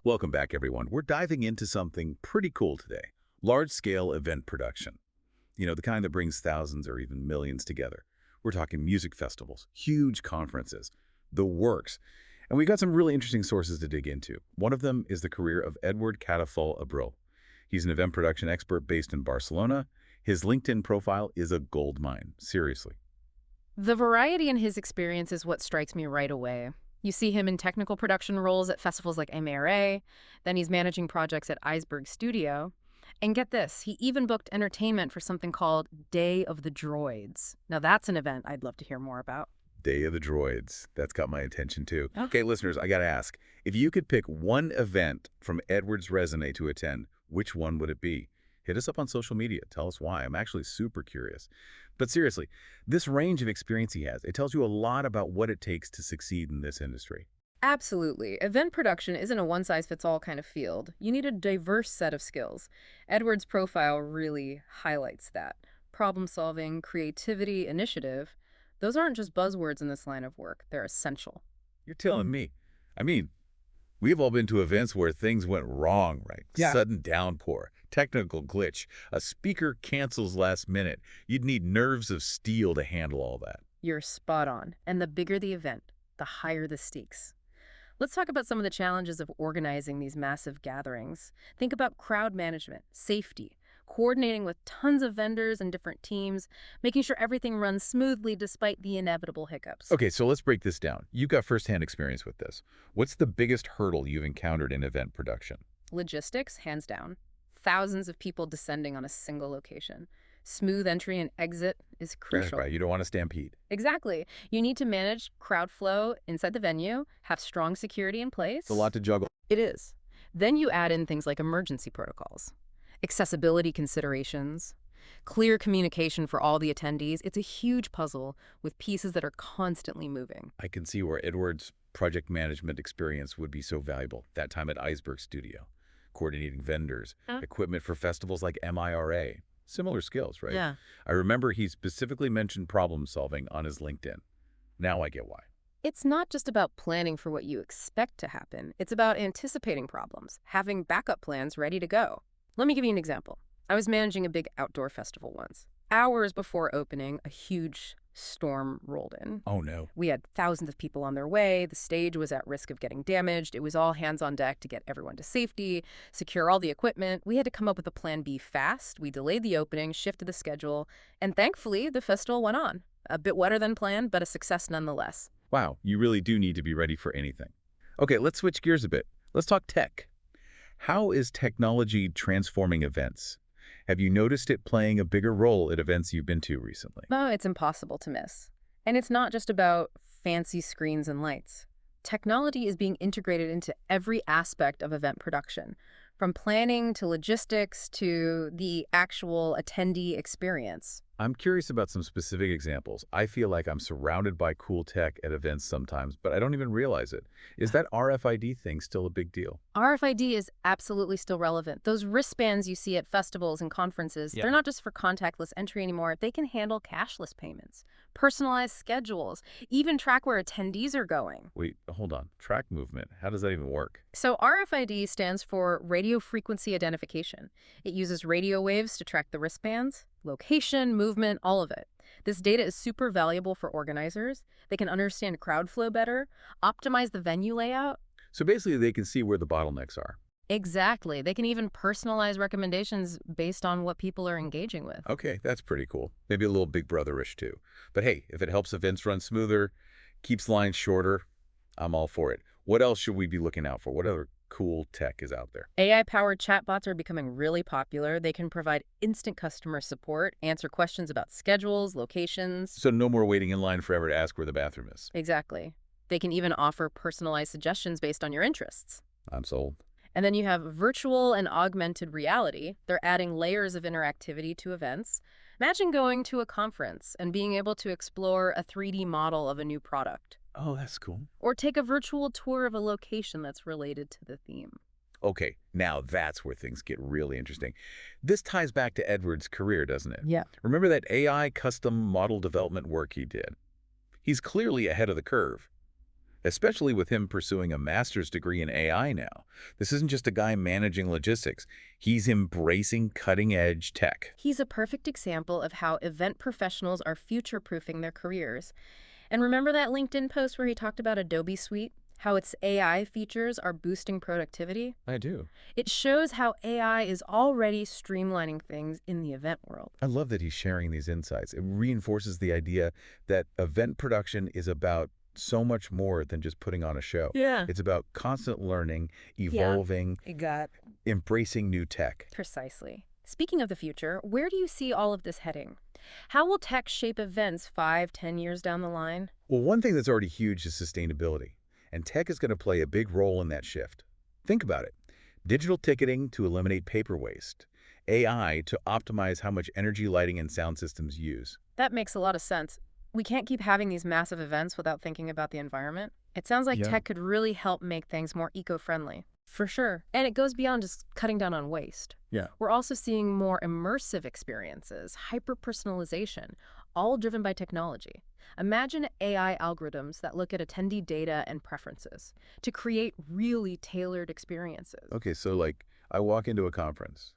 Welcome back, everyone. We're diving into something pretty cool today. Large-scale event production. You know, the kind that brings thousands or even millions together. We're talking music festivals, huge conferences, the works. And we got some really interesting sources to dig into. One of them is the career of Eduard Catafal. He's an event production expert based in Barcelona. His LinkedIn profile is a goldmine, seriously. The variety in his experience is what strikes me right away. You see him in technical production roles at festivals like MARA, then he's managing projects at Iceberg Studio. And get this, he even booked entertainment for something called Day of the Droids. Now that's an event I'd love to hear more about. Day of the Droids. That's got my attention too. Okay, listeners, I gotta ask, if you could pick one event from Edward's resume to attend, which one would it be? Hit us up on social media. Tell us why. I'm actually super curious. But seriously, this range of experience he has, it tells you a lot about what it takes to succeed in this industry. Absolutely. Event production isn't a one-size-fits-all kind of field. You need a diverse set of skills. Edward's profile really highlights that. Problem-solving, creativity, initiative, those aren't just buzzwords in this line of work. They're essential. You're telling me. I mean, we've all been to events where things went wrong, right? Yeah. Sudden downpour, technical glitch, a speaker cancels last minute. You'd need nerves of steel to handle all that. You're spot on. And the bigger the event, the higher the stakes. Let's talk about some of the challenges of organizing these massive gatherings. Think about crowd management, safety, coordinating with tons of vendors and different teams, making sure everything runs smoothly despite the inevitable hiccups. Okay, so let's break this down. You've got firsthand experience with this. What's the biggest hurdle you've encountered in event production? Logistics, hands down. Thousands of people descending on a single location. Smooth entry and exit is crucial. Right, you don't want to stampede. Exactly. You need to manage crowd flow inside the venue, have strong security in place. It's a lot to juggle. It is. Then you add in things like emergency protocols, accessibility considerations, clear communication for all the attendees. It's a huge puzzle with pieces that are constantly moving. I can see where Edward's project management experience would be so valuable. That time at Iceberg Studio, coordinating vendors, equipment for festivals like MIRA. Similar skills, right? Yeah. I remember he specifically mentioned problem solving on his LinkedIn. Now I get why. It's not just about planning for what you expect to happen. It's about anticipating problems, having backup plans ready to go. Let me give you an example. I was managing a big outdoor festival once. Hours before opening, a huge storm rolled in. Oh, no. We had thousands of people on their way. The stage was at risk of getting damaged. It was all hands on deck to get everyone to safety, secure all the equipment. We had to come up with a plan B fast. We delayed the opening, shifted the schedule, and thankfully, the festival went on. A bit wetter than planned, but a success nonetheless. Wow, you really do need to be ready for anything. Okay, let's switch gears a bit. Let's talk tech. How is technology transforming events? Have you noticed it playing a bigger role at events you've been to recently? Oh, it's impossible to miss. And it's not just about fancy screens and lights. Technology is being integrated into every aspect of event production, from planning to logistics to the actual attendee experience. I'm curious about some specific examples. I feel like I'm surrounded by cool tech at events sometimes, but I don't even realize it. Is that RFID thing still a big deal? RFID is absolutely still relevant. Those wristbands you see at festivals and conferences, they're not just for contactless entry anymore. They can handle cashless payments, personalized schedules, even track where attendees are going. Wait, hold on. Track movement. How does that even work? So RFID stands for radio frequency identification. It uses radio waves to track the wristbands, location, movement, all of it. This data is super valuable for organizers. They can understand crowd flow better, optimize the venue layout. So basically they can see where the bottlenecks are. Exactly. They can even personalize recommendations based on what people are engaging with. Okay, that's pretty cool. Maybe a little Big Brother-ish too. But hey, if it helps events run smoother, keeps lines shorter, I'm all for it. What else should we be looking out for? What other cool tech is out there? AI-powered chatbots are becoming really popular. They can provide instant customer support, answer questions about schedules, locations. So no more waiting in line forever to ask where the bathroom is. Exactly. They can even offer personalized suggestions based on your interests. I'm sold. And then you have virtual and augmented reality. They're adding layers of interactivity to events. Imagine going to a conference and being able to explore a 3D model of a new product. Oh, that's cool. Or take a virtual tour of a location that's related to the theme. Okay, now that's where things get really interesting. This ties back to Edward's career, doesn't it? Yeah. Remember that AI custom model development work he did? He's clearly ahead of the curve. especially with him pursuing a master's degree in AI now. This isn't just a guy managing logistics. He's embracing cutting-edge tech. He's a perfect example of how event professionals are future-proofing their careers. And remember that LinkedIn post where he talked about Adobe Suite? How its AI features are boosting productivity? I do. It shows how AI is already streamlining things in the event world. I love that he's sharing these insights. It reinforces the idea that event production is about so much more than just putting on a show. Yeah. It's about constant learning, evolving, You got embracing new tech. Precisely. Speaking of the future, where do you see all of this heading? How will tech shape events 5, 10 years down the line? Well, one thing that's already huge is sustainability, and tech is going to play a big role in that shift. Think about it. Digital ticketing to eliminate paper waste, AI to optimize how much energy lighting and sound systems use. That makes a lot of sense. We can't keep having these massive events without thinking about the environment. It sounds like Yeah. tech could really help make things more eco-friendly. For sure. And it goes beyond just cutting down on waste. Yeah. We're also seeing more immersive experiences, hyper-personalization, all driven by technology. Imagine AI algorithms that look at attendee data and preferences to create really tailored experiences. Okay, so like I walk into a conference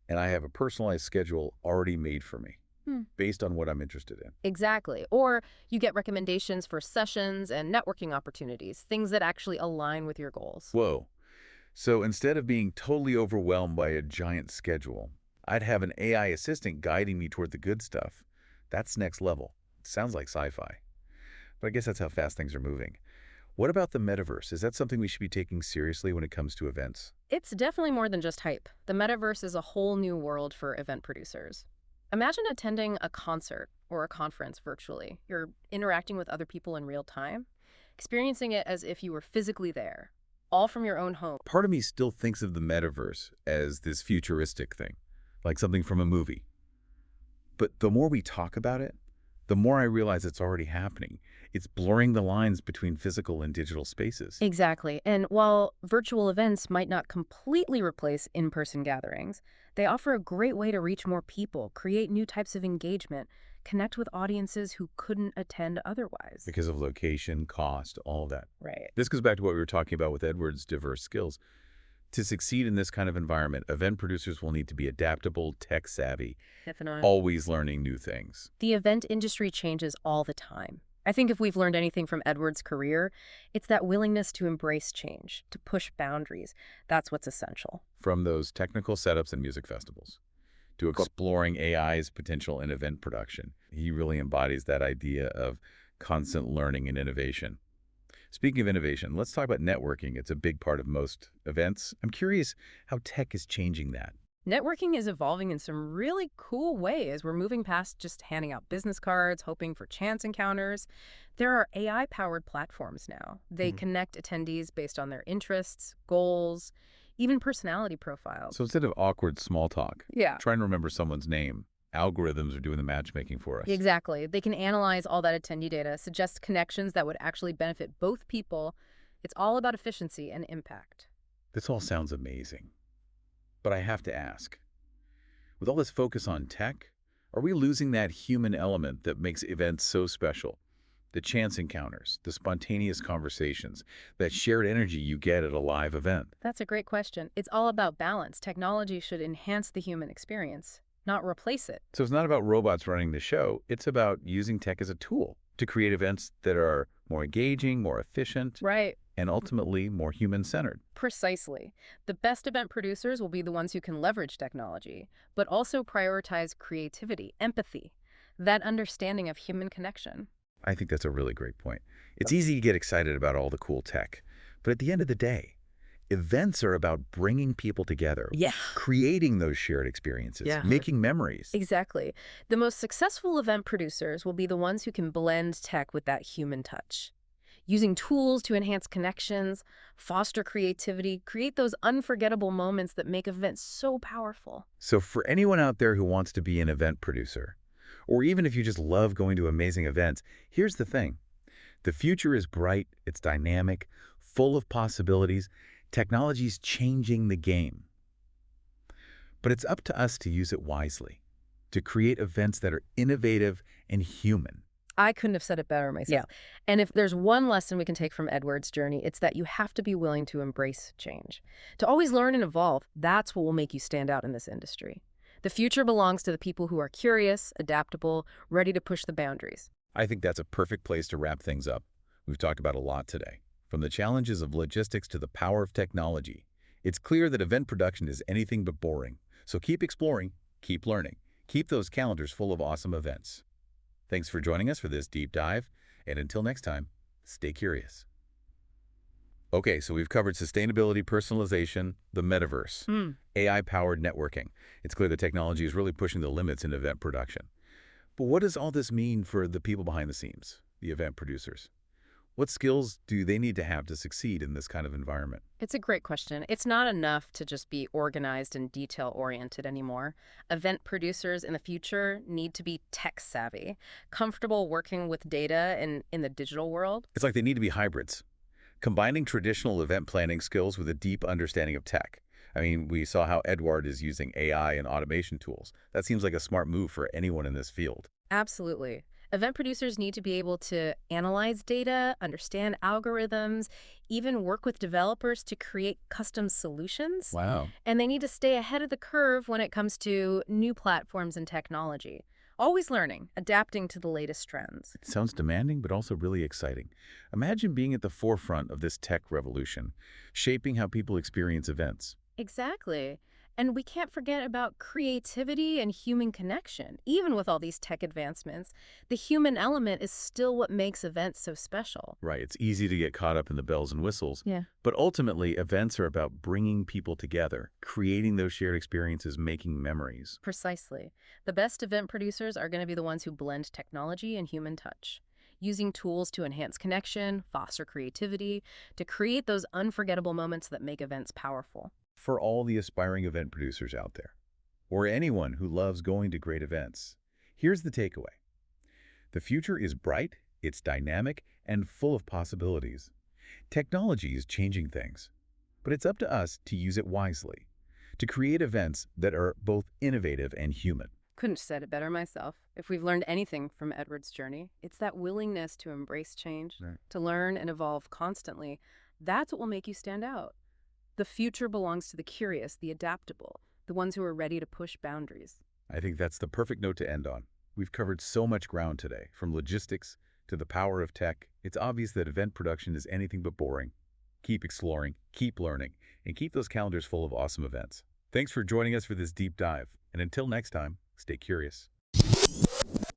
and I have a personalized schedule already made for me based on what I'm interested in. Exactly. Or you get recommendations for sessions and networking opportunities, things that actually align with your goals. Whoa. So instead of being totally overwhelmed by a giant schedule, I'd have an AI assistant guiding me toward the good stuff. That's next level. It sounds like sci-fi. But I guess that's how fast things are moving. What about the metaverse? Is that something we should be taking seriously when it comes to events? It's definitely more than just hype. The metaverse is a whole new world for event producers. Imagine attending a concert or a conference virtually. You're interacting with other people in real time, experiencing it as if you were physically there, all from your own home. Part of me still thinks of the metaverse as this futuristic thing, like something from a movie. But the more we talk about it, the more I realize it's already happening. It's blurring the lines between physical and digital spaces. Exactly. And while virtual events might not completely replace in-person gatherings, they offer a great way to reach more people, create new types of engagement, connect with audiences who couldn't attend otherwise. Because of location, cost, all that. Right. This goes back to what we were talking about with Edward's diverse skills. To succeed in this kind of environment, event producers will need to be adaptable, tech-savvy, Definitely. always learning new things. The event industry changes all the time. I think if we've learned anything from Edward's career, it's that willingness to embrace change, to push boundaries. That's what's essential. From those technical setups and music festivals to exploring AI's potential in event production, he really embodies that idea of constant learning and innovation. Speaking of innovation, let's talk about networking. It's a big part of most events. I'm curious how tech is changing that. Networking is evolving in some really cool ways. We're moving past just handing out business cards, hoping for chance encounters. There are AI-powered platforms now. They connect attendees based on their interests, goals, even personality profiles. So instead of awkward small talk, Yeah. trying to remember someone's name, algorithms are doing the matchmaking for us. Exactly. They can analyze all that attendee data, suggest connections that would actually benefit both people. It's all about efficiency and impact. This all sounds amazing. But I have to ask, with all this focus on tech, are we losing that human element that makes events so special? The chance encounters, the spontaneous conversations, that shared energy you get at a live event. That's a great question. It's all about balance. Technology should enhance the human experience, not replace it. So it's not about robots running the show. It's about using tech as a tool to create events that are more engaging, more efficient, Right. and ultimately more human-centered. Precisely. The best event producers will be the ones who can leverage technology, but also prioritize creativity, empathy, that understanding of human connection. I think that's a really great point. It's easy to get excited about all the cool tech, but at the end of the day, events are about bringing people together, creating those shared experiences, making memories. Exactly. The most successful event producers will be the ones who can blend tech with that human touch. Using tools to enhance connections, foster creativity, create those unforgettable moments that make events so powerful. So for anyone out there who wants to be an event producer, or even if you just love going to amazing events, here's the thing. The future is bright, it's dynamic, full of possibilities. Technology's changing the game. But it's up to us to use it wisely, to create events that are innovative and human. I couldn't have said it better myself. And if there's one lesson we can take from Edward's journey, it's that you have to be willing to embrace change. To always learn and evolve, that's what will make you stand out in this industry. The future belongs to the people who are curious, adaptable, ready to push the boundaries. I think that's a perfect place to wrap things up. We've talked about a lot today, from the challenges of logistics to the power of technology. It's clear that event production is anything but boring. So keep exploring, keep learning, keep those calendars full of awesome events. Thanks for joining us for this deep dive, and until next time, stay curious. Okay, so we've covered sustainability, personalization, the metaverse, AI-powered networking. It's clear the technology is really pushing the limits in event production. But what does all this mean for the people behind the scenes, the event producers? What skills do they need to have to succeed in this kind of environment? It's a great question. It's not enough to just be organized and detail-oriented anymore. Event producers in the future need to be tech-savvy, comfortable working with data in the digital world. It's like they need to be hybrids, combining traditional event planning skills with a deep understanding of tech. I mean, we saw how Eduard is using AI and automation tools. That seems like a smart move for anyone in this field. Absolutely. Event producers need to be able to analyze data, understand algorithms, even work with developers to create custom solutions. Wow. And they need to stay ahead of the curve when it comes to new platforms and technology. Always learning, adapting to the latest trends. It sounds demanding, but also really exciting. Imagine being at the forefront of this tech revolution, shaping how people experience events. Exactly. And we can't forget about creativity and human connection. Even with all these tech advancements, the human element is still what makes events so special. Right, it's easy to get caught up in the bells and whistles. Yeah. But ultimately, events are about bringing people together, creating those shared experiences, making memories. Precisely. The best event producers are going to be the ones who blend technology and human touch, using tools to enhance connection, foster creativity, to create those unforgettable moments that make events powerful. For all the aspiring event producers out there, or anyone who loves going to great events, here's the takeaway. The future is bright, it's dynamic, and full of possibilities. Technology is changing things, but it's up to us to use it wisely, to create events that are both innovative and human. Couldn't have said it better myself. If we've learned anything from Edward's journey, it's that willingness to embrace change, Right. to learn and evolve constantly. That's what will make you stand out. The future belongs to the curious, the adaptable, the ones who are ready to push boundaries. I think that's the perfect note to end on. We've covered so much ground today, from logistics to the power of tech. It's obvious that event production is anything but boring. Keep exploring, keep learning, and keep those calendars full of awesome events. Thanks for joining us for this deep dive, and until next time, stay curious.